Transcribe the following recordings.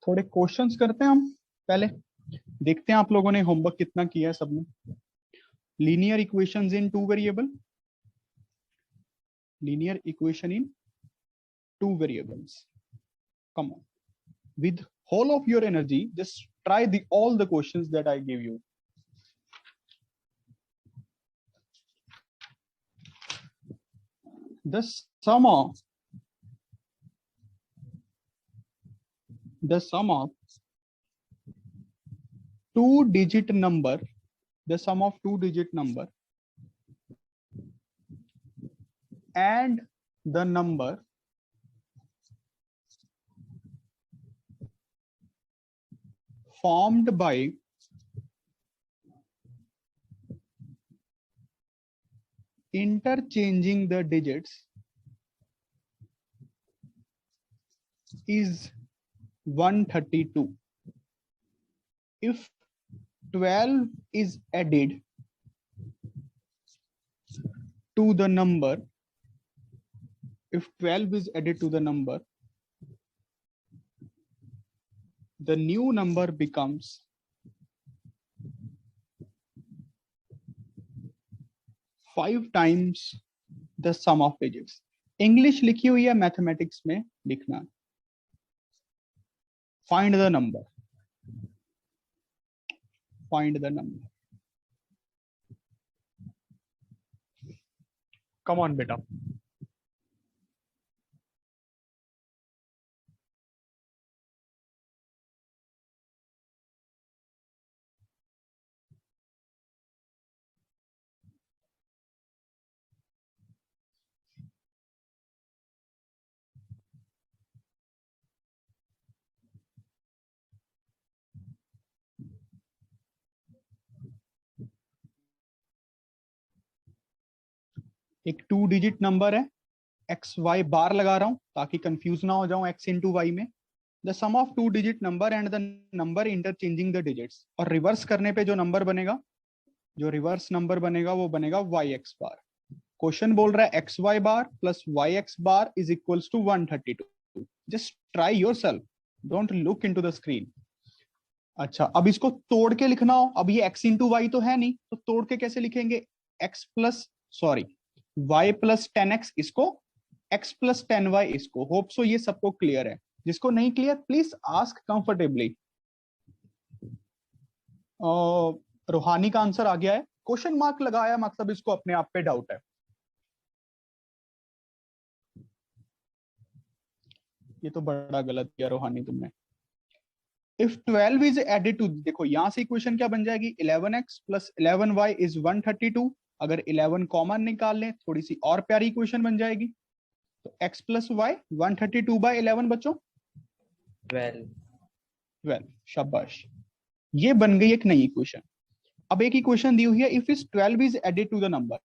थोड़े क्वेश्चंस करते हैं हम पहले। देखते हैं आप लोगों ने होमवर्क कितना किया है सबने। Linear equations in two variable, linear equation in two variables. Come on, with whole of your energy, just try all the questions that I give you. The sum of two-digit number, the sum of two-digit number and the number formed by interchanging the digits is 132. If 12 is added to the number, if 12 is added to the number, the new number becomes 5 times the sum of digits. English लिखी हुई है, mathematics में लिखना। Find the number. Find the number. Come on, बेटा। एक 2 digit number है, X Y bar लगा रहा हूं ताकि कंफ्यूज ना हो जाऊं एक्स इंटू वाई में। The sum of 2 digit number and the number interchanging the digits, और रिवर्स करने पे जो नंबर बनेगा, जो रिवर्स नंबर बनेगा वो बनेगा वाई एक्स बार। क्वेश्चन बोल रहा है X Y bar plus Y X bar is equals to 132। Just try yourself, don't look into the screen. अच्छा, अब इसको तोड़ के लिखना हो, अब ये x इंटू वाई तो है नहीं, तो तोड़ के कैसे लिखेंगे? x plus sorry y plus 10x इसको, x प्लस 10y इसको। होप सो ये सबको क्लियर है। जिसको नहीं क्लियर प्लीज आस्क कंफर्टेबली। रूहानी का आंसर आ गया है, क्वेश्चन मार्क लगाया मतलब इसको अपने आप पे डाउट है। ये तो बड़ा गलत किया रूहानी तुमने। इफ 12 इज एडेड टू, देखो यहां से इक्वेशन क्या बन जाएगी, 11x प्लस 11y इज 132। अगर 11 कॉमन निकाल लें, थोड़ी सी और प्यारी इक्वेशन बन जाएगी। तो x प्लस वाई 132 बाय 11 बच्चों 12। शाबाश, ये बन गई एक नई इक्वेशन। अब एक इक्वेशन दी हुई है, इफ इस 12 is added to the number,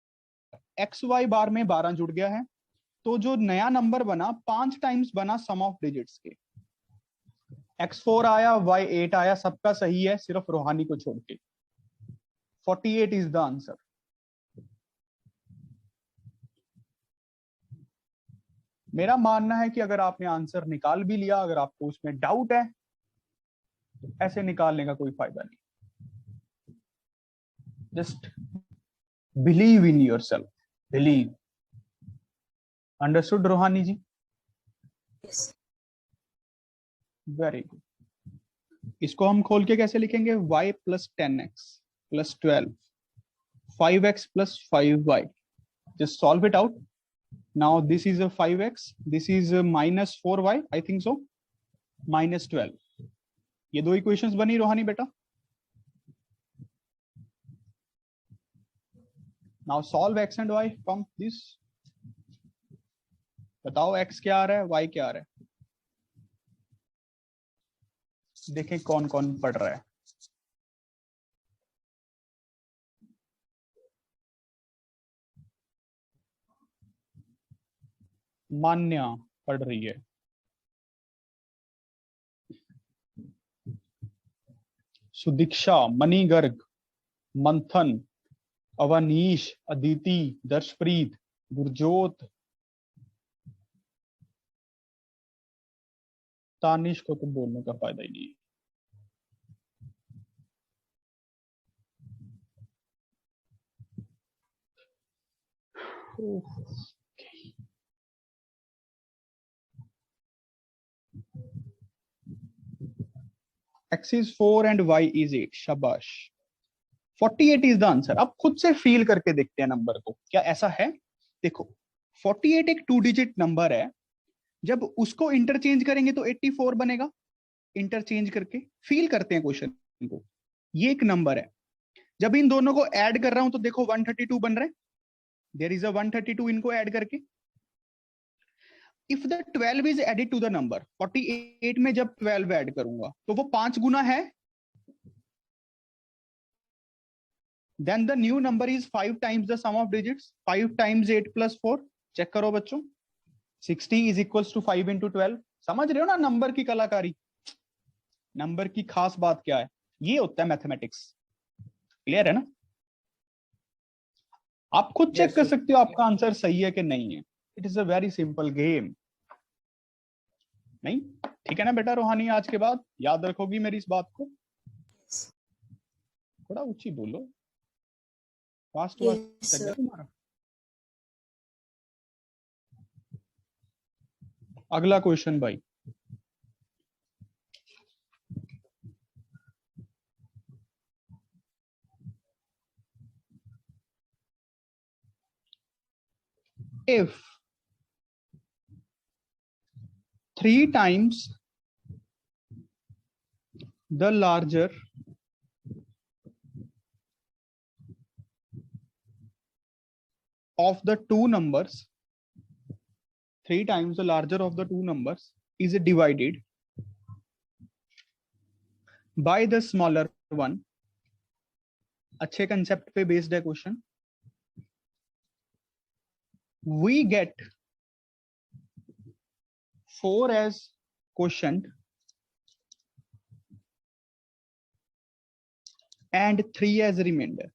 x Y बार में 12 जुड़ गया है, तो जो नया नंबर बना 5 टाइम्स बना सम ऑफ डिजिट्स के। x4 आया, y8 आया, सबका सही है सिर्फ रूहानी को छोड़ के। 48 इज द आंसर। मेरा मानना है कि अगर आपने आंसर निकाल भी लिया, अगर आपको उसमें डाउट है, तो ऐसे निकालने का कोई फायदा नहीं। Just believe in yourself, believe. Understood रूहानी जी? Very good. इसको हम खोल के कैसे लिखेंगे? y plus 10x plus 12, 5x plus 5y। just solve it out. Now this is a 5x, this is a minus 4y, I think so, minus 12। ये दो equations बनी रोहानी बेटा। Now solve x and y from this। बताओ x क्या आ रहा है, y क्या आ रहा है? देखें कौन कौन पढ़ रहा है। मान्या पढ़ रही है, सुदीक्षा, मणिगर्ग, मंथन, अवनीश, अदिति, दर्शप्रीत, गुरजोत, तानिश को तो बोलने का फायदा ही नहीं है। X is 4 and Y is 8. शाबाश। 48 is the answer। अब खुद से फील करके देखते हैं नंबर को, क्या ऐसा है? देखो 48 एक 2 डिजिट नंबर है, जब उसको इंटरचेंज करेंगे तो 84 बनेगा। इंटरचेंज करके फील करते हैं क्वेश्चन को। ये एक नंबर है, जब इन दोनों को ऐड कर रहा हूं तो देखो 132 बन रहा है। देयर इज अ 132 इनको ऐड करके। If the 12 is added to the number, 48 में जब 12 ऐड करूंगा तो वो 5 गुना है। Then the new number is 5 times the sum of digits. 5 times 8 plus 4, check करो बच्चों, 60 इज इक्वल्स टू 5 इंटू 12। समझ रहे हो ना नंबर की कलाकारी? नंबर की खास बात क्या है? ये होता है मैथमेटिक्स। क्लियर है ना? आप खुद चेक कर सकते हो आपका आंसर सही है कि नहीं है। It is a very simple game. नहीं ठीक है ना बेटा रोहानी? आज के बाद याद रखोगी मेरी इस बात को? थोड़ा ऊंची बोलो, फास्ट वास्ट कर गया तुम्हारा। अगला क्वेश्चन भाई। If 3 times the larger of the two numbers, 3 times the larger of the two numbers is divided by the smaller one। अच्छे कंसेप्ट पे बेस्ड है question. We get 4 as quotient and 3 as remainder।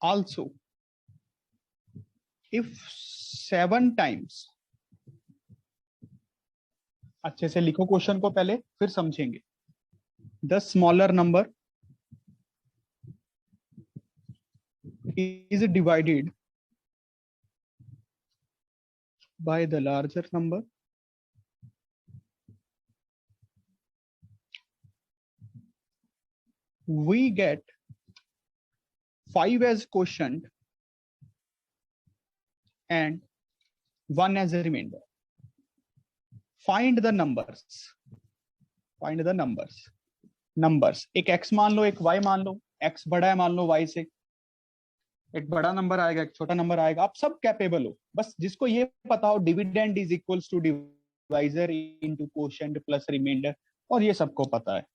Also, if 7 times, अच्छे से लिखो question को पहले फिर समझेंगे। The smaller number is divided by the larger number, we get 5 as quotient and 1 as a remainder। Find the numbers। Find the numbers। numbers एक x मान लो, एक y मान लो। x बड़ा है मान लो y से, एक बड़ा नंबर आएगा, एक छोटा नंबर आएगा। आप सब कैपेबल हो, बस जिसको ये पता हो dividend is equals to divisor into quotient plus remainder, और ये सबको पता है।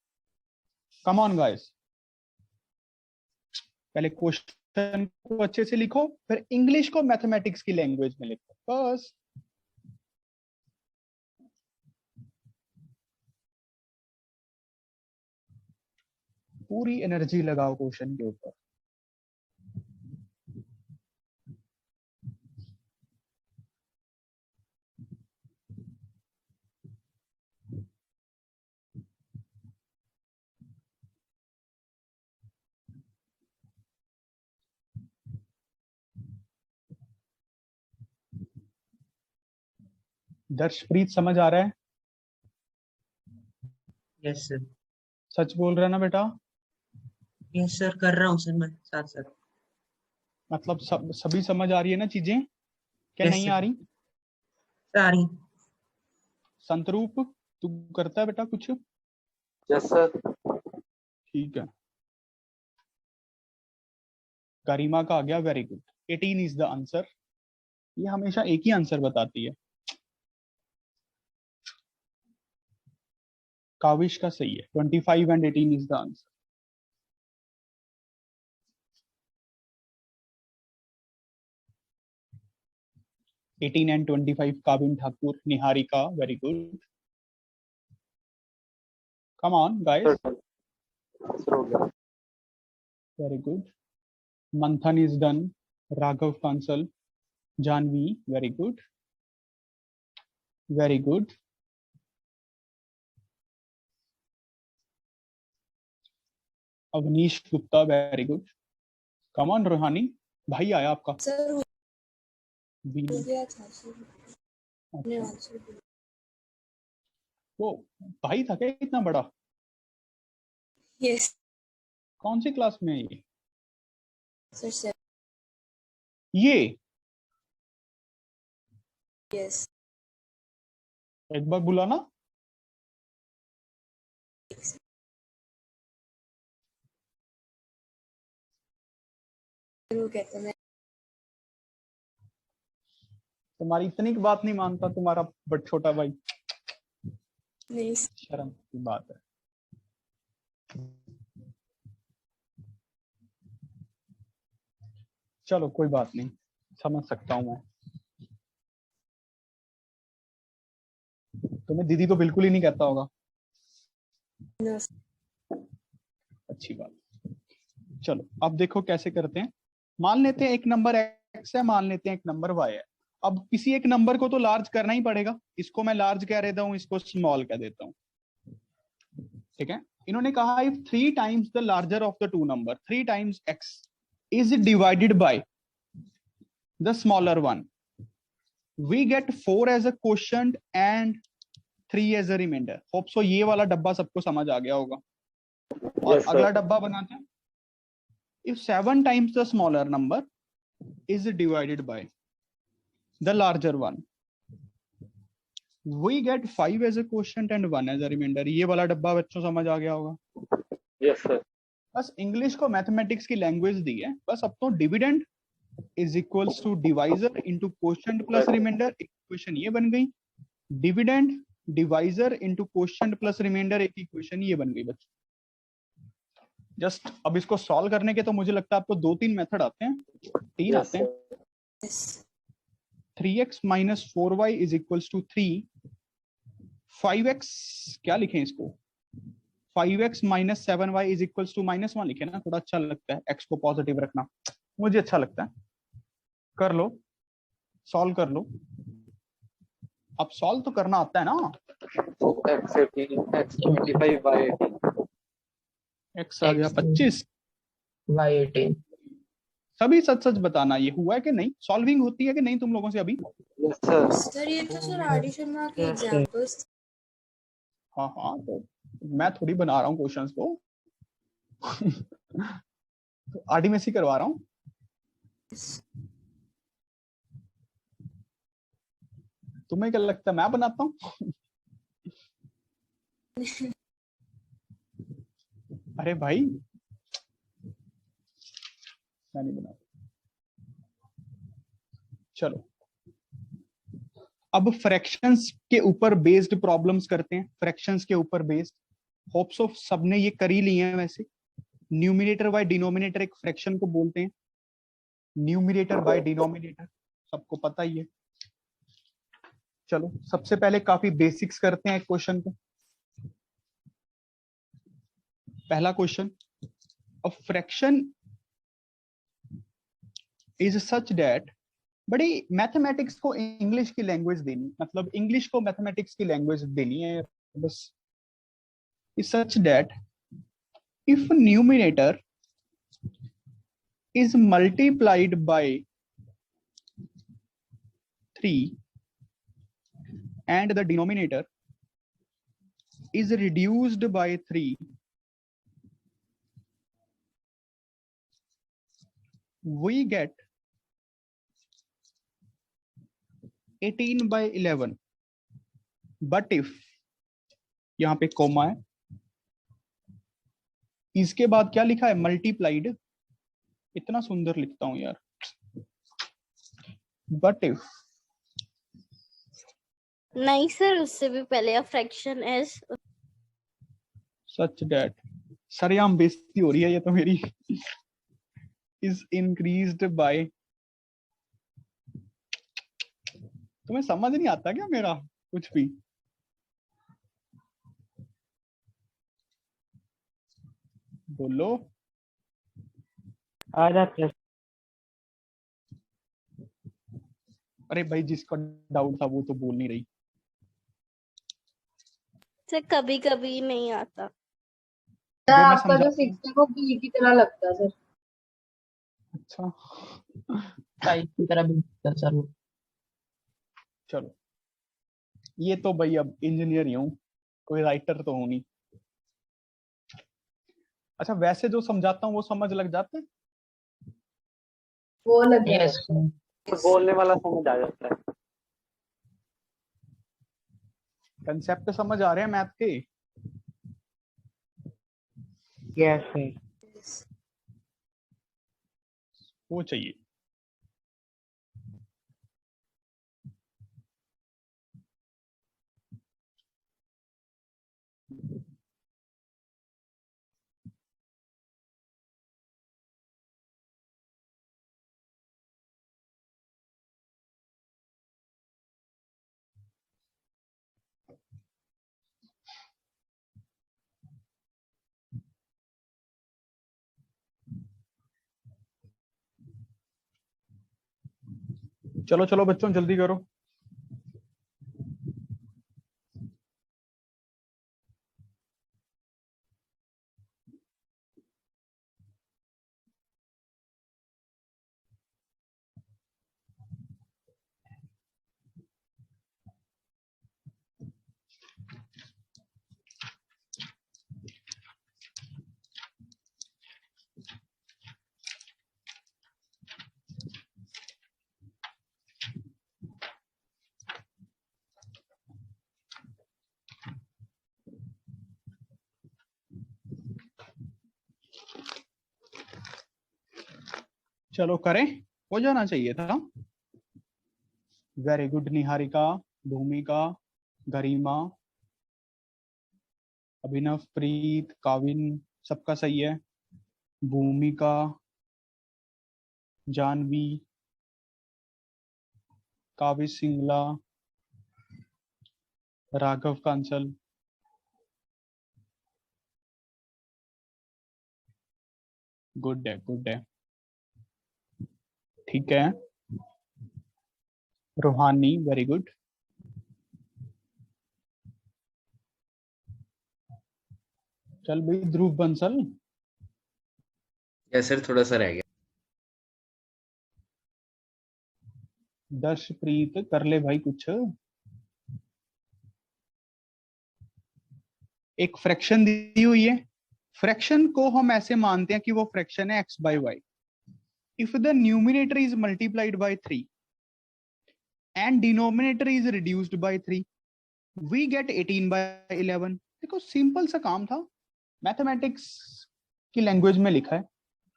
कम ऑन गाइस, पहले क्वेश्चन को अच्छे से लिखो, फिर इंग्लिश को मैथमेटिक्स की लैंग्वेज में लिखो बस। पूरी एनर्जी लगाओ क्वेश्चन के ऊपर। दर्शप्रीत समझ आ रहा है? Yes sir. सच बोल रहा है ना बेटा? यस सर, कर रहा हूँ सर मैं साथ साथ। मतलब सभी समझ आ रही है ना चीजें? क्या Yes, नहीं sir. आ रही? सारी। संतरूप तू करता है बेटा कुछ? Yes sir. ठीक है। गरिमा का आ गया, very good. 18 is the answer. ये हमेशा एक ही आंसर बताती है। काविश का सही है, 25 and 18 is the answer. Eighteen and 25 Kavin Thakur, Niharika, very good. Come on guys, answer हो गया। Very good. Manthan is done. Raghav Kansal, Janvi, very good, very good. Avneesh Gupta, very good. Come on Rohani, भाई आया आपका। सर हो बीना, गया था सर। अच्छा। धन्यवाद सर। वो भाई था क्या इतना बड़ा? यस कौन सी क्लास में है ये? सर। ये यस एक बार बुलाना। वो कहते हैं तुम्हारी इतनी की बात नहीं मानता तुम्हारा बट छोटा भाई। नहीं शर्म की बात है। चलो कोई बात नहीं, समझ सकता हूं मैं। तुम्हें दीदी तो बिल्कुल ही नहीं कहता होगा। No, अच्छी बात। चलो अब देखो कैसे करते हैं। मान लेते हैं एक नंबर x है, मान लेते हैं एक नंबर y है। अब किसी एक नंबर को तो लार्ज करना ही पड़ेगा। इसको मैं लार्ज कह देता हूं, इसको स्मॉल कह देता हूं। ठीक है। इन्होंने कहा if 3 times the larger of the two number, 3 times x is divided by the smaller one, we get 4 as a quotient and 3 as a remainder. Hope so ये वाला डब्बा सबको समझ आ गया होगा। और Yes, अगला sir. डब्बा बनाते हैं। if 7 times the smaller number is divided by the larger one, we get 5 as a quotient and 1 as a remainder. ये वाला डब्बा बच्चों समझ आ गया होगा। Yes, sir. बस इंग्लिश को मैथमेटिक्स की लैंग्वेज दी है। बस अब तो dividend is equals to divisor into quotient plus remainder. Equation ये बन गई। Dividend divisor into quotient plus remainder, एक इक्वेशन ये बन गई बच्चों। जस्ट अब इसको सॉल्व करने के तो मुझे लगता है आपको 2-3 मेथड आते हैं, 3 Yes, आते हैं। sir. yes 3x minus 4y is equals to 3। 5x क्या लिखें इसको? 5x minus 7y is equals to -1 लिखे ना, थोड़ा अच्छा लगता है। x को पॉजिटिव रखना मुझे अच्छा लगता है। कर लो, सॉल्व कर लो। अब सॉल्व तो करना आता है ना। So x18, x25, y18. x आ गया 25। y18 सभी सच सच बताना, ये हुआ है कि नहीं? सॉल्विंग होती है कि नहीं तुम लोगों से अभी? Yes, sir. सर ये तो सर आर डी शर्मा के Yes, sir. एग्जांपल्स। हाँ हाँ, तो मैं थोड़ी बना रहा हूँ क्वेश्चंस को। आरडी में से करवा रहा हूँ। तुम्हें क्या लगता है मैं बनाता हूँ? अरे भाई मैं नहीं बनाता। चलो अब फ्रैक्शंस के ऊपर बेस्ड प्रॉब्लम्स करते हैं। फ्रैक्शंस के ऊपर बेस्ड, होप्स ऑफ सबने ये कर ही लिए हैं। वैसे न्यूमिनेटर बाय डिनोमिनेटर एक फ्रैक्शन को बोलते हैं। न्यूमिनेटर बाय डिनोमिनेटर सबको पता ही है। चलो सबसे पहले काफी बेसिक्स करते हैं क्वेश्चन को। पहला question, a fraction is such that. बड़ी मैथमेटिक्स को इंग्लिश की लैंग्वेज देनी, मतलब इंग्लिश को मैथमेटिक्स की लैंग्वेज देनी है बस। Is such that if numerator is multiplied by 3 and the denominator is reduced by 3, we get 18 by 11। but if, यहां पे कोमा है, इसके बाद क्या लिखा है? मल्टीप्लाइड। इतना सुंदर लिखता हूं यार। but if, नहीं सर, उससे भी पहले अ फ्रैक्शन इज such that, सरेआम बेइज्जती हो रही है ये तो मेरी। is increased by, तुम्हें समझ नहीं आता क्या मेरा कुछ भी? बोलो। आ जाता है अरे भाई जिसका डाउट था वो तो बोल नहीं रही। सर कभी कभी नहीं आता। जो मैं आपका जो समझा 6 है वो बी की तरह लगता है सर। अच्छा टाइप की तरह भी दिखता है सर वो। चलो, ये तो भाई अब इंजीनियर ही हूँ, कोई राइटर तो हूँ नहीं। अच्छा, वैसे जो समझाता हूँ वो समझ लग जाते हैं? वो लग जाता यस है। Yes. बोलने वाला समझ आ जाता है। कंसेप्ट समझ आ रहे हैं मैथ के? Yes sir. Yes. वो चाहिए। चलो चलो बच्चों जल्दी करो। चलो करें, हो जाना चाहिए था। वेरी गुड निहारिका, भूमिका, गरिमा, अभिनव, प्रीत, काविन, सबका सही है। भूमिका, जानवी, काव्य सिंगला, राघव कांसल, गुड है गुड है, ठीक है। रूहानी, वेरी गुड। चल भाई ध्रुव बंसल, यस सर, थोड़ा सा रह गया। दर्शप्रीत, कर ले भाई कुछ। एक फ्रैक्शन दी हुई है, फ्रैक्शन को हम ऐसे मानते हैं कि वो फ्रैक्शन है x by y। If the numerator is multiplied by 3 and denominator is reduced by 3, we get 18 by 11। देखो सिंपल सा काम था, मैथमेटिक्स की लैंग्वेज में लिखा है,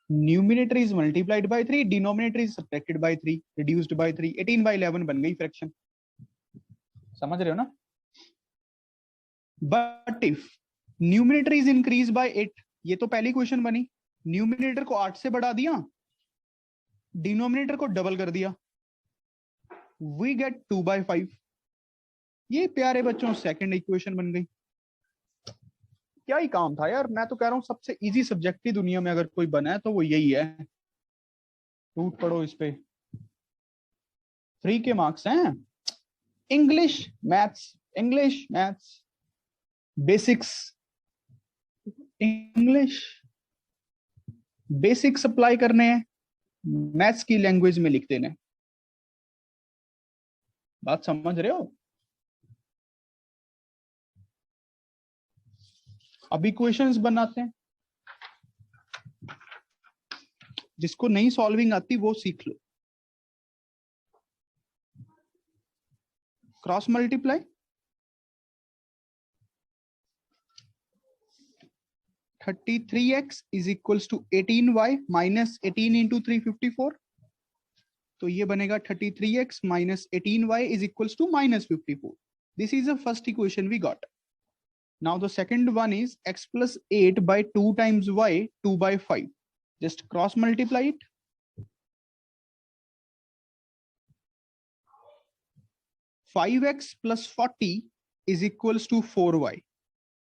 numerator is multiplied by 3, denominator is subtracted by 3, reduced by 3, 18 by 11 बन गई फ्रैक्शन। समझ रहे हो ना? But if numerator is increase bye 8, ये तो पहली क्वेश्चन बनी, न्यूमिनेटर को 8 से बढ़ा दिया, डिनोमिनेटर को डबल कर दिया, वी गेट 2 by 5। ये प्यारे बच्चों सेकंड इक्वेशन बन गई। क्या ही काम था यार, मैं तो कह रहा हूं सबसे इजी सब्जेक्ट ही दुनिया में अगर कोई बना है तो वो यही है। टूट पड़ो इस पे, फ्री के मार्क्स हैं। English maths basics, English basics apply करने हैं, मैथ्स की लैंग्वेज में लिख देना है। बात समझ रहे हो? अब इक्वेशंस बनाते हैं, जिसको नहीं सॉल्विंग आती वो सीख लो। Cross multiply, (33x is equals to 18y minus 18 into 354। तो ये बनेगा 33x minus 18y is equals to minus 54। This is the first equation we got. Now the second one is x plus 8 by 2 times y 2 by 5. Just cross multiply it. (5x plus 40 is equals to 4y).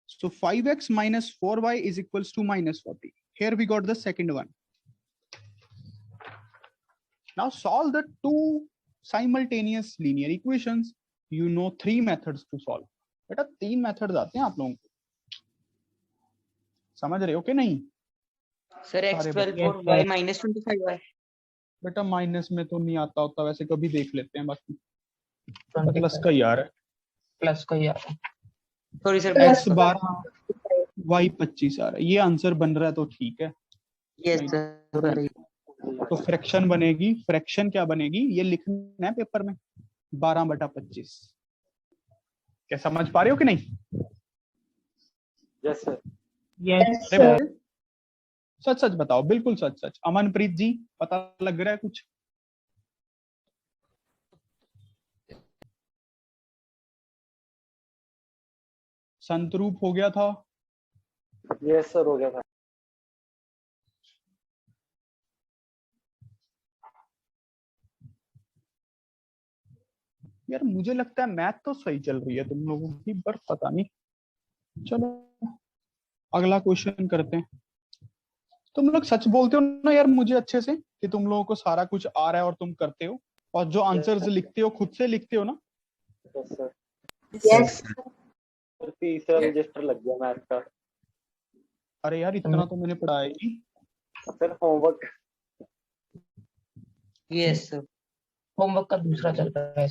So 5x minus 4y is equals to minus 40. Here we got the second one. Now solve the two simultaneous linear equations, you know 3 methods to solve. बेटा 3 methods आते हैं आप लोगों को, समझ रहे हो कि नहीं? सर सारे x12 Yes, for sir. y minus 25y। बेटा माइनस में तो नहीं आता होता, वैसे कभी देख लेते हैं, बाकी प्लस 25 का ही आ रहा है। प्लस का ही आता है। Sorry sir Plus x minus. बार वाई 25 आ रहा है, ये आंसर बन रहा है तो ठीक है। Yes sir. तो फ्रैक्शन बनेगी, फ्रैक्शन क्या बनेगी ये लिखना है पेपर में, 12/25। क्या समझ पा रहे हो कि नहीं? Yes sir. Yes, अरे sir. बोल, सच सच बताओ, बिल्कुल सच सच। अमनप्रीत जी पता लग रहा है कुछ? संतरूप हो गया था? यस सर हो गया था। यार मुझे लगता है मैथ तो सही चल रही है तुम लोगों की, पर पता नहीं। चलो अगला क्वेश्चन करते हैं। तुम लोग सच बोलते हो ना यार मुझे अच्छे से, कि तुम लोगों को सारा कुछ आ रहा है और तुम करते हो, और जो आंसर्स लिखते हो खुद से लिखते हो ना? Yes sir. Yes. सर तीसरा रजिस्टर लग गया मैथ का। अरे यार इतना तो मैंने पढ़ा है ही। Sir homework. Yes sir. Homework का दूसरा चल रहा है।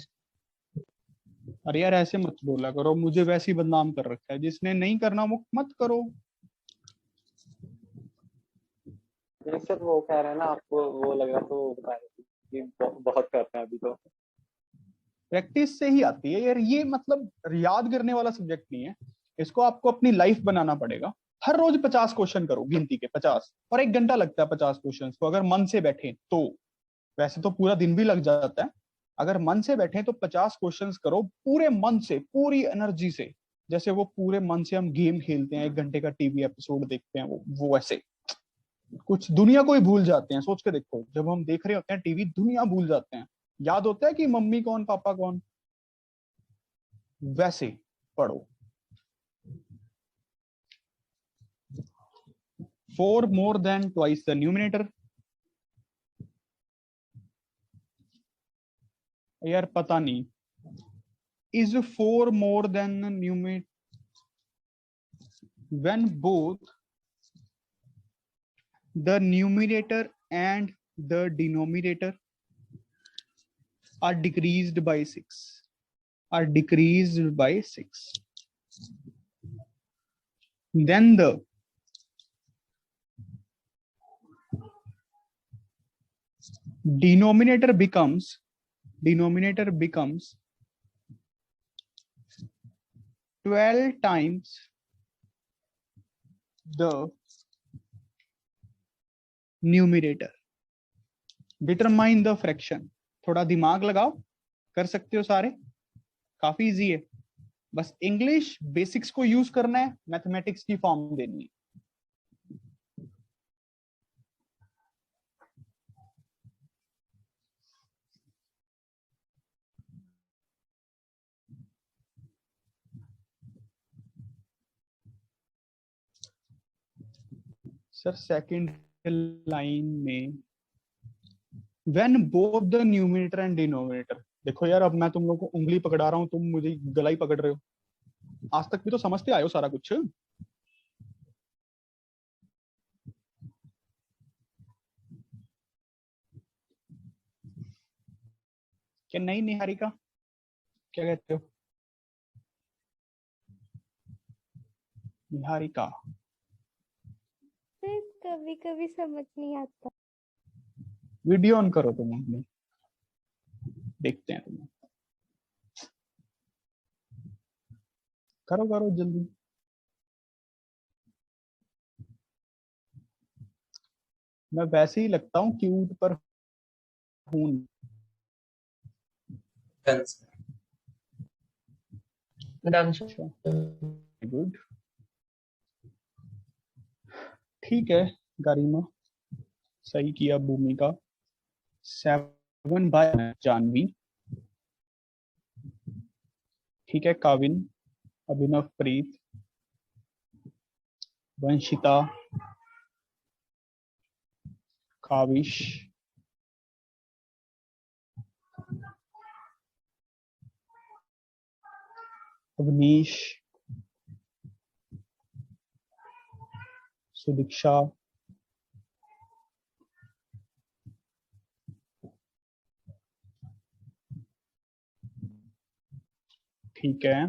अरे यार ऐसे मत बोला करो, मुझे वैसे ही बदनाम कर रखा है। जिसने नहीं करना वो मत करो। नहीं सर वो कह रहे हैं ना, आपको वो लग रहा तो वो बता रहे थे कि बहुत करते हैं अभी तो। प्रैक्टिस से ही आती है यार, ये मतलब याद करने वाला सब्जेक्ट नहीं है। इसको आपको अपनी लाइफ बनाना पड़ेगा। हर रोज 50 क्वेश्चन करो, गिनती के 50, और 1 घंटा लगता है 50 क्वेश्चन को, अगर मन से बैठे तो। वैसे तो पूरा दिन भी लग जाता है, अगर मन से बैठे तो 50 क्वेश्चंस करो पूरे मन से, पूरी एनर्जी से। जैसे वो पूरे मन से हम गेम खेलते हैं, 1 घंटे का टीवी एपिसोड देखते हैं, वो ऐसे कुछ दुनिया को ही भूल जाते हैं। सोच के देखो, जब हम देख रहे होते हैं टीवी, दुनिया भूल जाते हैं। याद होता है कि मम्मी कौन पापा कौन, वैसे पढ़ो। 4 more than twice the numerator। यार पता नहीं, is 4 more than the numerator when both the numerator and the denominator are decreased by 6, are decreased by 6, then the denominator becomes 12 times the numerator। Determine the fraction। थोड़ा दिमाग लगाओ, कर सकते हो सारे, काफी इजी है। बस इंग्लिश बेसिक्स को यूज करना है, मैथमेटिक्स की फॉर्म देनी है। सर सेकंड लाइन में when both the numerator and denominator, देखो यार अब मैं तुम लोग को उंगली पकड़ा रहा हूं, तुम मुझे गला ही पकड़ रहे हो। आज तक भी तो समझते आए हो सारा कुछ। क्या नहीं निहारिका, क्या कहते हो? निहारिका कभी कभी समझ नहीं आता। वीडियो ऑन करो तुम अपनी, देखते हैं तुम्हें। करो करो जल्दी। मैं वैसे ही लगता हूँ क्यूट, पर हूं Done. गुड। ठीक है गरिमा, सही किया भूमिका। 7 बाय जानवी, ठीक है। काविन, अभिनव प्रीत, वंशिता, काविश, अवनीश, सुदीक्षा, ठीक है,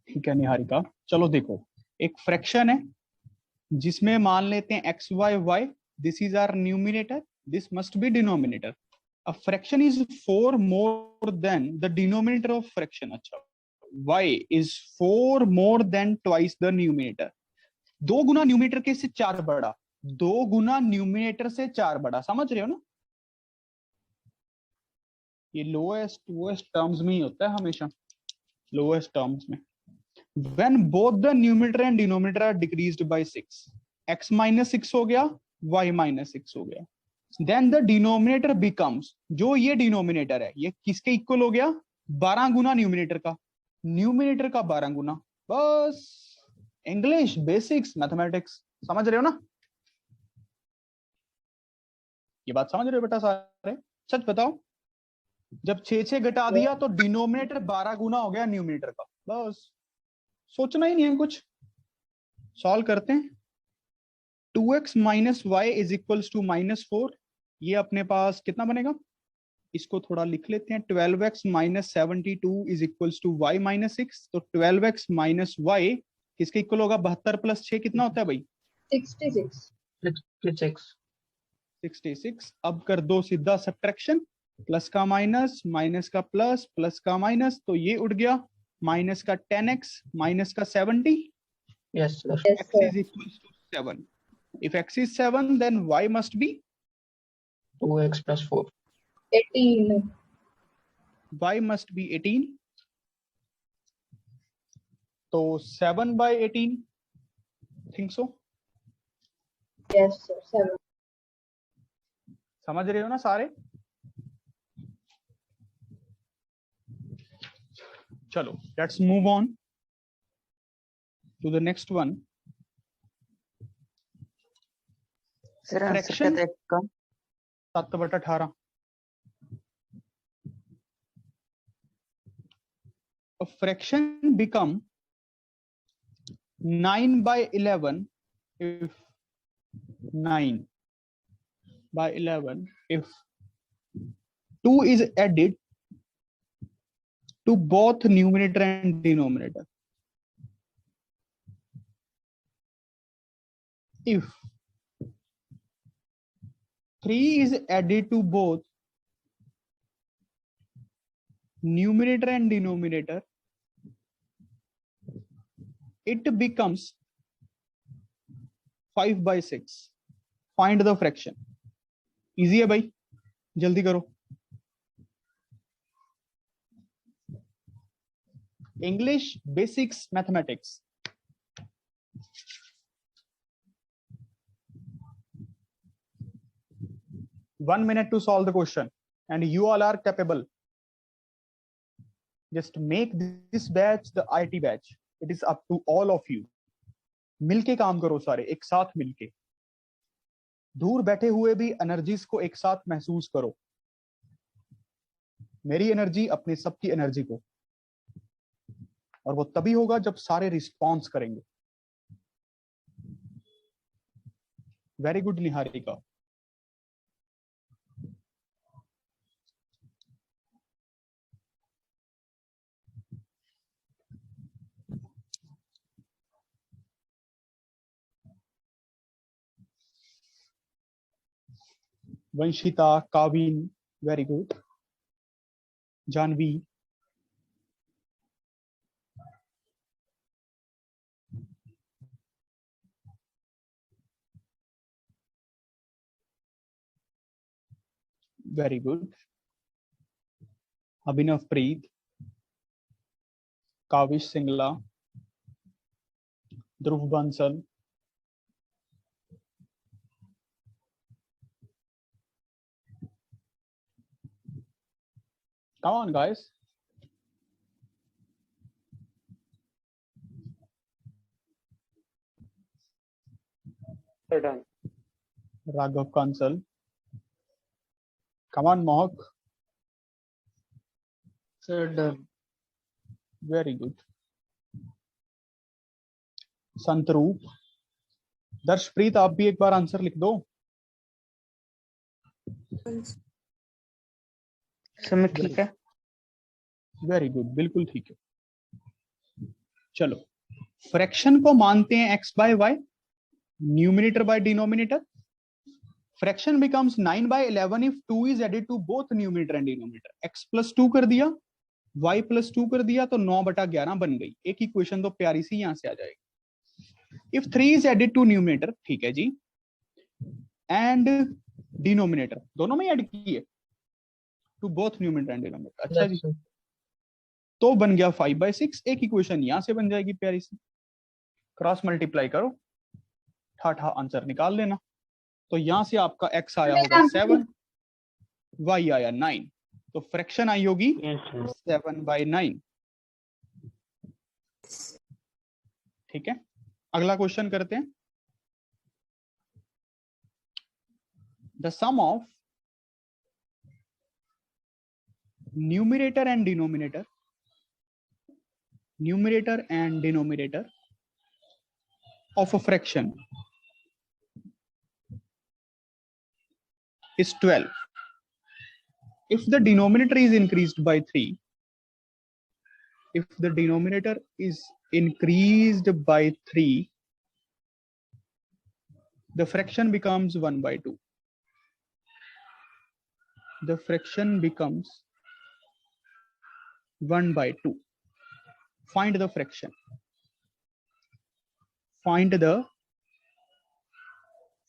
ठीक है निहारिका। चलो देखो, एक फ्रैक्शन है जिसमें मान लेते हैं X Y Y, this is our numerator, this must be denominator. A fraction is 4 more than the denominator of fraction. अच्छा, y is 4 more than twice the numerator, 2 Guna numerator के से 4 बड़ा, 2 गुना न्यूमिनेटर से 4 बड़ा, समझ रहे हो ना? ये लोएस्ट टर्म्स में ही होता है हमेशा, लोएस्ट टर्म्स में। when both the numerator and denominator are decreased by 6, x minus 6 हो गया, y minus 6 हो गया, then the denominator becomes, जो ये डिनोमिनेटर है ये किसके इक्वल हो गया? 12 गुना न्यूमिनेटर का, न्यूमिनेटर का 12 गुना। बस इंग्लिश बेसिक्स मैथमेटिक्स, समझ रहे हो ना? ये बात समझ रहे हो बेटा सारे? सच बताओ, जब 6 घटा दिया तो डिनोमिनेटर 12 गुना हो गया न्यूमिनेटर का, बस सोचना ही नहीं है कुछ। सॉल्व करते हैं। 2x minus Y is equals to -4, ये अपने पास कितना बनेगा? इसको थोड़ा लिख लेते हैं। 12x minus 72 is equals to y minus 6, तो 12x माइनस वाई किसके इक्वल होगा? 72 प्लस 6 कितना होता है भाई? 66। अब कर दो सीधा सब्ट्रैक्शन, प्लस का माइनस, माइनस का प्लस, प्लस का माइनस, तो ये उठ गया, माइनस का 10x माइनस का 70, Yes, sir. x is equals to 7. If x is 7, then y must be 2x plus 4. 18. y must be 18. तो 7 by 18, think so? Yes, sir. 7. समझ रहे हो ना सारे? चलो, let's move on to the next one. Sir answer क्या Fraction था इसका? 7/18। A fraction become 9 by 11 if 9 by 11 if 2 is added to both numerator and denominator. If 3 is added to both numerator and denominator, it becomes 5 by 6. Find the fraction. Easy है भाई, जल्दी करो। English basics mathematics. One minute to solve the question, and you all are capable. Just make this batch the IT batch. It is up to all of you. मिलके काम करो सारे, एक साथ मिलके। दूर बैठे हुए भी एनर्जीज को एक साथ महसूस करो। मेरी एनर्जी अपने सबकी एनर्जी को, और वो तभी होगा जब सारे रिस्पॉन्स करेंगे। Very good Niharika. Vanshita, Kavin, very good. Janvi, very good. Abhinav Preet, Kavish Singla, Dhruv Bansal, come on guys. Sir, done. Raghav Kansal, come on Mohak, Sir, done. Very good. Santroop, Darshpreet आप भी एक बार आंसर लिख दो। समय ठीक है। वेरी गुड, बिल्कुल ठीक है। चलो, फ्रैक्शन को मानते हैं x by y, numerator by denominator. Fraction becomes 9/11 if 2 is added to both numerator and denominator. x + 2 कर दिया, y + 2 कर दिया, तो 9/11 बन गई। एक इक्वेशन तो प्यारी सी यहां से आ जाएगी। If 3 is added to numerator, ठीक है जी, एंड डिनोमिनेटर, दोनों में ऐड की है, to both numerator and denominator. अच्छा जी, Yes, sir. तो बन गया 5/6। एक इक्वेशन यहां से बन जाएगी प्यारी सी, क्रॉस मल्टीप्लाई करो, ठाठा आंसर निकाल लेना। तो यहां से आपका x आया होगा 7, y आया 9, तो फ्रैक्शन आई होगी Yes, sir. 7/9। ठीक है, अगला क्वेश्चन करते हैं। The sum of numerator and denominator, numerator and denominator of a fraction is 12 if the denominator is increased by 3, if the denominator is increased by 3, the fraction becomes 1/2. The fraction becomes 1/2. Find the fraction. Find the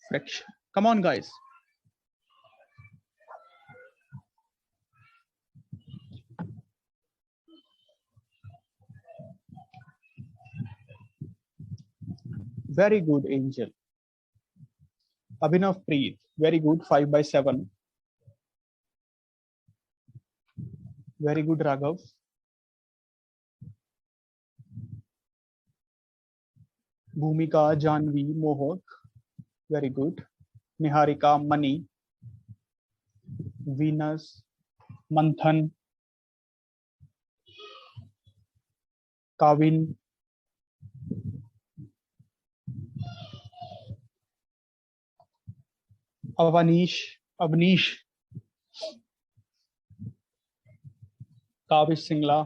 fraction. Come on, guys. Very good, Angel. Abhinav Preet, very good, 5/7. Very good, Raghav. Bhumika, Janvi, Mohak, very good. Niharika, Mani, Venus, Manthan, Kavin, Avanish, Avnish, Kavish Singla.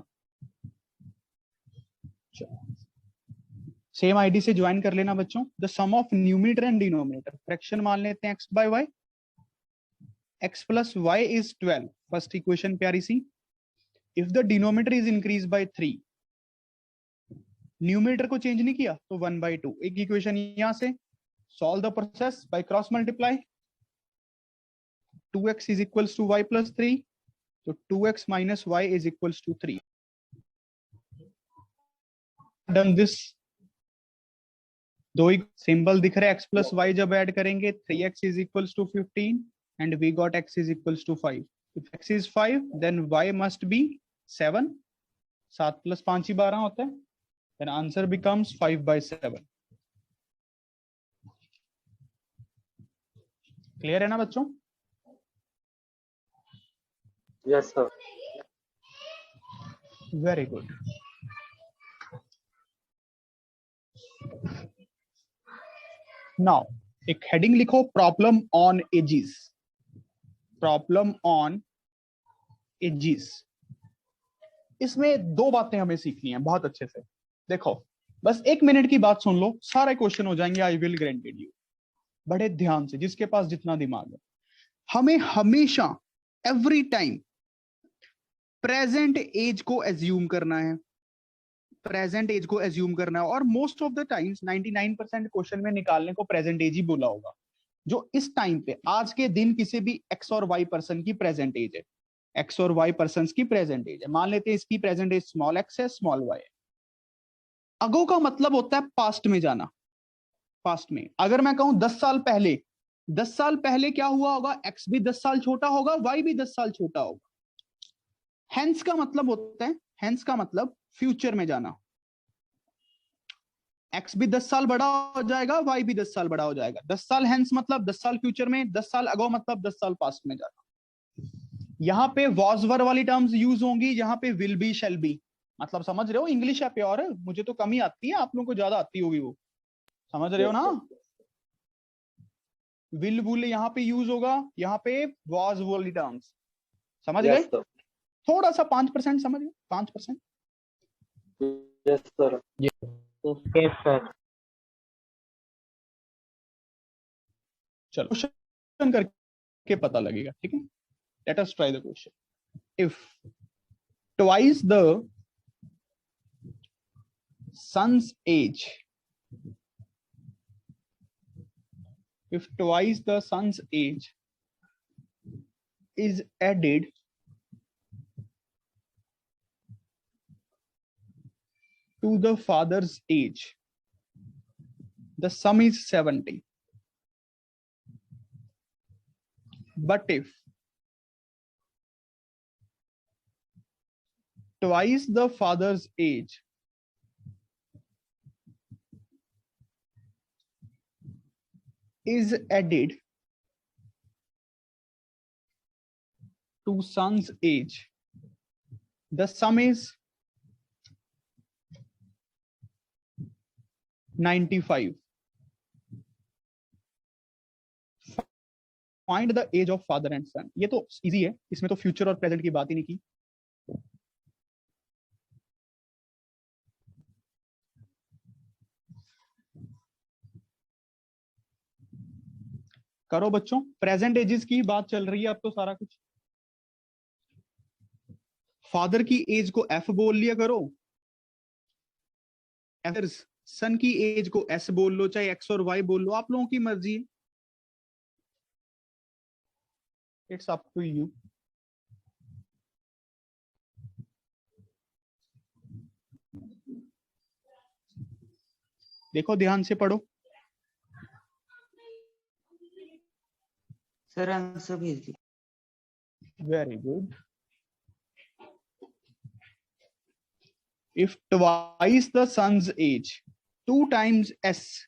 Same ID से join कर लेना बच्चों। The sum of numerator and denominator, fraction मान लेते हैं x by y, x + y is 12। First equation प्यारी सी। If the denominator is increase by 3, numerator को चेंज नहीं किया तो 1/2। एक इक्वेशन यहां से, solve the process by cross multiply. 2x is equals to y + 3, तो 2x - y is equals to 3। Done this. दो ही सिंबल दिख रहे हैं, x + y जब ऐड करेंगे 3x is equals to 15 and we got x is equals to 5। if x is 5 then y must be 7। 7 + 5 ही 12 होता है। then answer becomes 5/7। Clear है ना बच्चों? Yes sir. Very good. Now एक हेडिंग लिखो, problem on edges. Problem on edges. इसमें दो बातें हमें सीखनी है बहुत अच्छे से। देखो, बस 1 मिनट की बात सुन लो, सारे क्वेश्चन हो जाएंगे। I will granted you. बड़े ध्यान से, जिसके पास जितना दिमाग है। हमें हमेशा एवरी टाइम प्रेजेंट एज को एज्यूम करना है, प्रेजेंट एज को एज्यूम करना है। और most of the times 99% question में निकालने को प्रेजेंट एज ही बोला होगा। जो इस टाइम पे आज के दिन किसी भी एक्स और वाई पर्सन की प्रेजेंट एज है, एक्स और वाई पर्सन की प्रेजेंट एज है। मान लेते हैं इसकी प्रेजेंट एज स्मॉल एक्स है, स्मॉल वाई है। अगो का मतलब होता है पास्ट में जाना। पास्ट में अगर मैं कहूं 10 साल पहले, 10 साल पहले क्या हुआ होगा? एक्स भी 10 साल छोटा होगा, वाई भी 10 साल छोटा होगा। हेंस का मतलब होता है, हेंस का मतलब फ्यूचर में जाना। एक्स भी 10 साल बड़ा हो जाएगा, वाई भी 10 साल बड़ा हो जाएगा। 10 साल हेंस मतलब 10 साल फ्यूचर में, 10 साल अगो मतलब 10 साल पास्ट में जाना। यहाँ पे वॉज वर वाली टर्म्स यूज होंगी, यहाँ पे विल बी शेल बी। मतलब समझ रहे हो, इंग्लिश है प्योर, मुझे तो कम ही आती है, आप लोगों को ज्यादा आती होगी वो, समझ रहे हो ना। विल वुल यहाँ पे यूज होगा, यहाँ पे वॉज वाली टर्म्स, समझ गए। यस सर, थोड़ा सा 5% समझ गए, 5%। Yes sir. Yes sir. चलो क्वेश्चन करके पता लगेगा, ठीक है। Let us try the question. If twice the son's age, if twice the son's age is added to the father's age, the sum is 70. But if twice the father's age is added to son's age, the sum is 95. Find the age of father and son. ये तो easy है, इसमें तो future और present की बात ही नहीं की। करो बच्चों, प्रेजेंट एजेस की बात चल रही है अब तो सारा कुछ। फादर की एज को एफ बोल लिया करो, सन की एज को एस बोल लो, चाहे एक्स और वाई बोल लो, आप लोगों की मर्जी है, इट्स अप टू यू। देखो ध्यान से पढ़ो। सर आंसर भेज दिया। Very good. If twice the son's age, 2 times s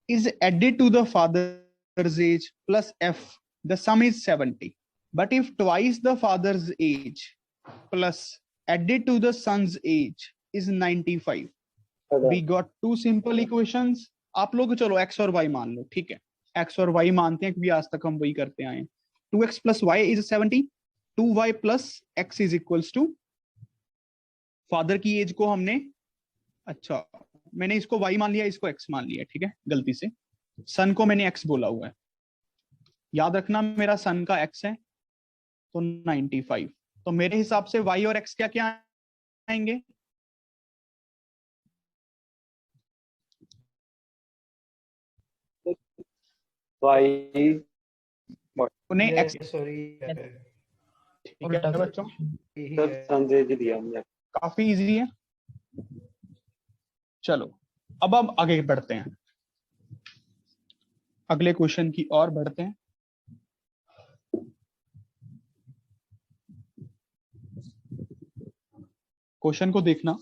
is added to the father's age plus f, the sum is 70. But if twice the father's age plus added to the son's age is 95, we got 2 simple equations. आप लोग चलो x और y मान लो, ठीक है, x और y मानते हैं, क्योंकि आज तक हम वही करते आए हैं। 2x plus y is 70, 2y plus x is equals to, father की एज को हमने, अच्छा मैंने इसको y मान लिया, इसको x मान लिया, ठीक है, गलती से सन को मैंने x बोला हुआ है, याद रखना मेरा सन का x है, तो 95। तो मेरे हिसाब से y और x क्या क्या आएंगे, वाई उन्हें x, सॉरी ठीक है बच्चों, सर संजय जी दिया हमने। काफी इजी है। चलो अब आगे बढ़ते हैं, अगले क्वेश्चन की ओर बढ़ते हैं। क्वेश्चन को देखना।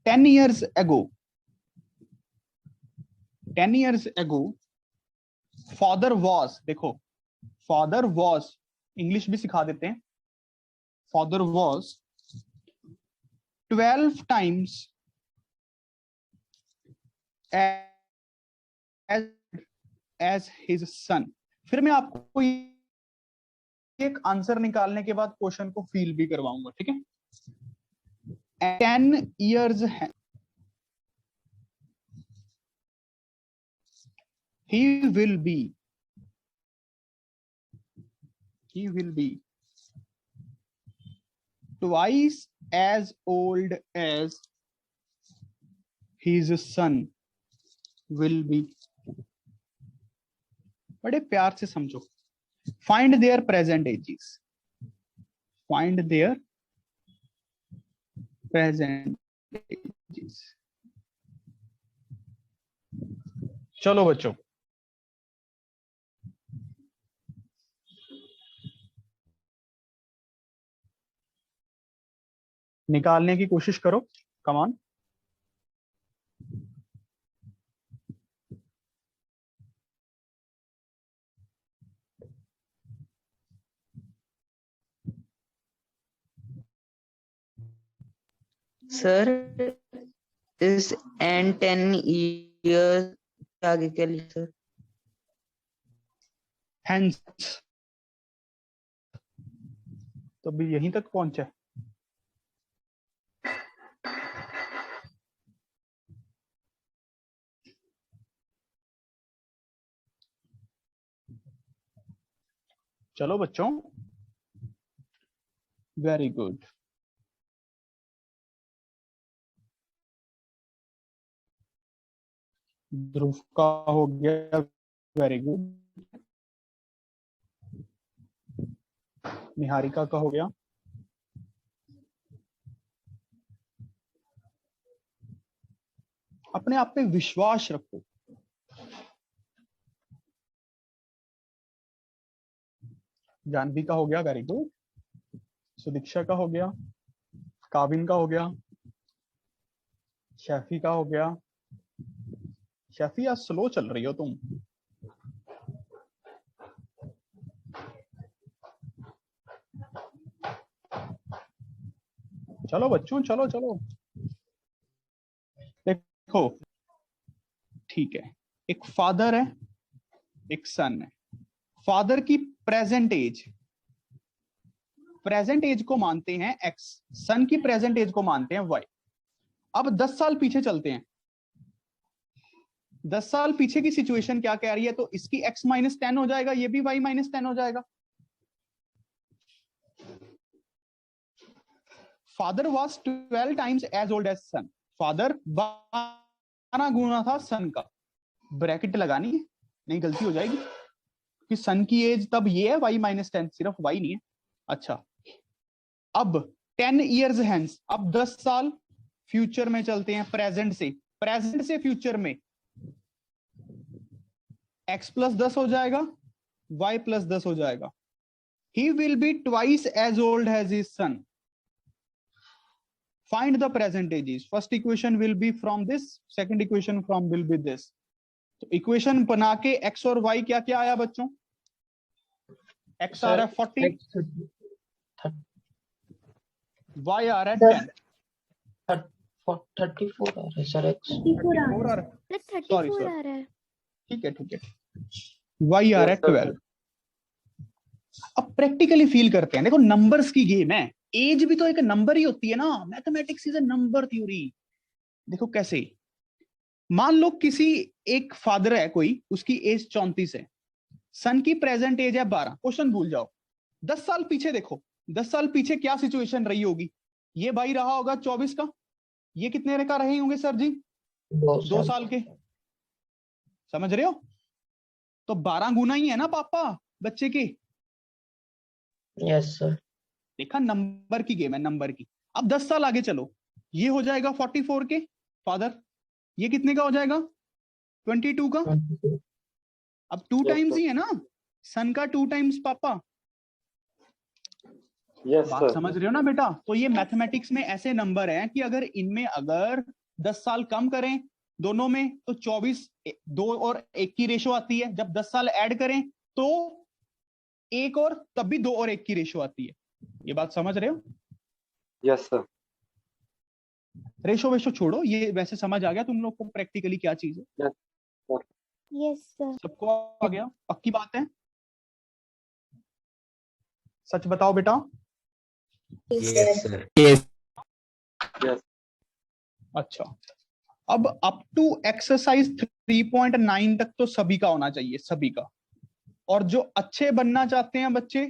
10 years ago father was, देखो father was, इंग्लिश भी सिखा देते हैं, father was 12 times as his son। फिर मैं आपको एक आंसर निकालने के बाद क्वेश्चन को फील भी करवाऊंगा, ठीक है। 10 years he will be twice as old as his son will be। बड़े प्यार से समझो। Find there present ages, find there present ages. चलो बच्चों, निकालने की कोशिश करो, कम ऑन। सर इस एंड 10 ईयर आगे के लिए सर। हैंस तो भी यहीं तक पहुंचे। चलो बच्चों, वेरी गुड। ध्रुव का हो गया, वेरी गुड। निहारिका का हो गया। अपने आप पे विश्वास रखो। जानवी का हो गया, वेरी गुड। सुदीक्षा का हो गया, काविन का हो गया, शैफी का हो गया। शैफी आज स्लो चल रही हो तुम। चलो बच्चों, चलो चलो। देखो, ठीक है, एक फादर है, एक सन है। फादर की प्रेजेंट एज को मानते हैं एक्स, सन की प्रेजेंट एज को मानते हैं वाई। अब 10 साल पीछे चलते हैं। 10 साल पीछे की सिचुएशन क्या कह रही है? तो इसकी x माइनस 10 हो जाएगा, ये भी y माइनस 10 हो जाएगा। Father was 12 times as old as son. Father 12 गुना था सन का। ब्रैकेट लगानी है, नहीं गलती हो जाएगी कि सन की एज तब ये है y माइनस 10, सिर्फ y नहीं है। अच्छा, अब 10 ईयर्स हैंस, अब 10 साल फ्यूचर में चलते हैं। प्रेजेंट से फ्यूचर में x प्लस 10 हो जाएगा, y प्लस 10 हो जाएगा। He will be twice as old as his son. Find the present ages. First equation will be from this, second equation from will be this. तो इक्वेशन बना के x और y क्या क्या आया बच्चों? x आ रहा है 40, y आ रहा है 10। 34 आ रहा है सर, x 34 आ रहा है, 34 आ रहा है। ठीक है ठीक है। y आ रहा है 12। अब प्रैक्टिकली फील करते हैं। देखो, नंबर्स की गेम है, एज भी तो एक नंबर ही होती है ना। Mathematics is a number theory. देखो कैसे, मान लो किसी एक फादर है कोई, उसकी एज 34 है, सन की प्रेजेंट एज है 12। क्वेश्चन भूल जाओ, 10 साल पीछे देखो। 10 साल पीछे क्या सिचुएशन रही होगी? ये भाई रहा होगा 24 का, ये कितने का रहे होंगे सर जी? 2 साल के। समझ रहे हो? तो 12 गुना ही है ना पापा बच्चे के। Yes sir. देखा, नंबर की गेम है, नंबर की। अब 10 साल आगे चलो, ये हो जाएगा 44 के फादर, ये कितने का हो जाएगा? 22 का। अब 2 टाइम्स ही है ना, सन का 2 टाइम्स पापा। बात समझ रहे हो ना बेटा? तो ये मैथमेटिक्स में ऐसे नंबर हैं कि अगर इनमें अगर 10 साल कम करें दोनों में तो 24, 2 और 1 की रेशो आती है। जब 10 साल ऐड करें तो 1 और तब भी 2 और 1 की रेशो आती है। ये बात समझ रहे हो? Yes sir. रेशो वेशो छोड़ो, ये वैसे समझ आ गया तुम लोग को प्रैक्टिकली क्या चीज है? Yes sir. सबको आ गया? पक्की बात है? सच बताओ बेटा। Yes, sir. अच्छा, अब अप टू एक्सरसाइज 3.9 तक तो सभी का होना चाहिए, सभी का। और जो अच्छे बनना चाहते हैं बच्चे,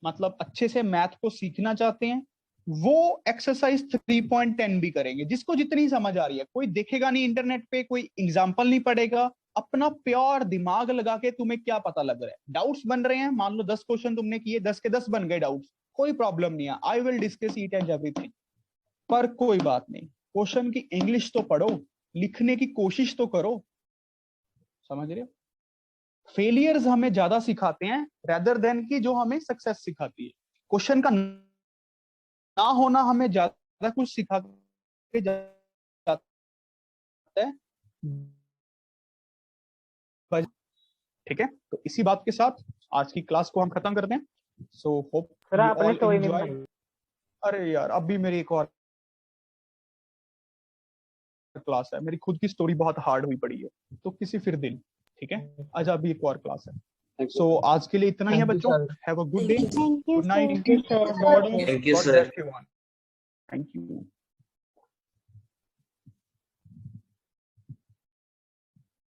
मतलब अच्छे से मैथ को सीखना चाहते हैं, वो एक्सरसाइज 3.10 भी करेंगे। जिसको जितनी समझ आ रही है, कोई देखेगा नहीं इंटरनेट पे, कोई एग्जाम्पल नहीं पढ़ेगा, अपना प्योर दिमाग लगा के तुम्हें क्या पता लग रहा है। डाउट्स बन रहे हैं, मान लो 10 क्वेश्चन तुमने किए, 10 के 10 बन गए डाउट्स, कोई प्रॉब्लम नहीं है। I will discuss it and everything. पर कोई बात नहीं, क्वेश्चन की इंग्लिश तो पढ़ो, लिखने की कोशिश तो करो। समझ रहे हो? फेलियर्स हमें ज्यादा सिखाते हैं रेदर देन कि जो हमें सक्सेस सिखाती है। क्वेश्चन का ना होना हमें ज्यादा कुछ सिखा के जाता है। ठीक है, तो इसी बात के साथ आज की क्लास को हम खत्म करते हैं। सो होप सर आपने तो एंजॉय। अरे यार, अब भी मेरी एक और क्लास है, मेरी खुद की स्टोरी बहुत हार्ड हुई पड़ी है, तो किसी फिर दिन, ठीक है, आज अभी एक और क्लास है। सो आज के लिए इतना ही है Thank you, बच्चों। sir. Have a good day, Thank you, good night, sir. Thank you, sir. Good morning, Thank you, God sir. Bless you all. Thank you.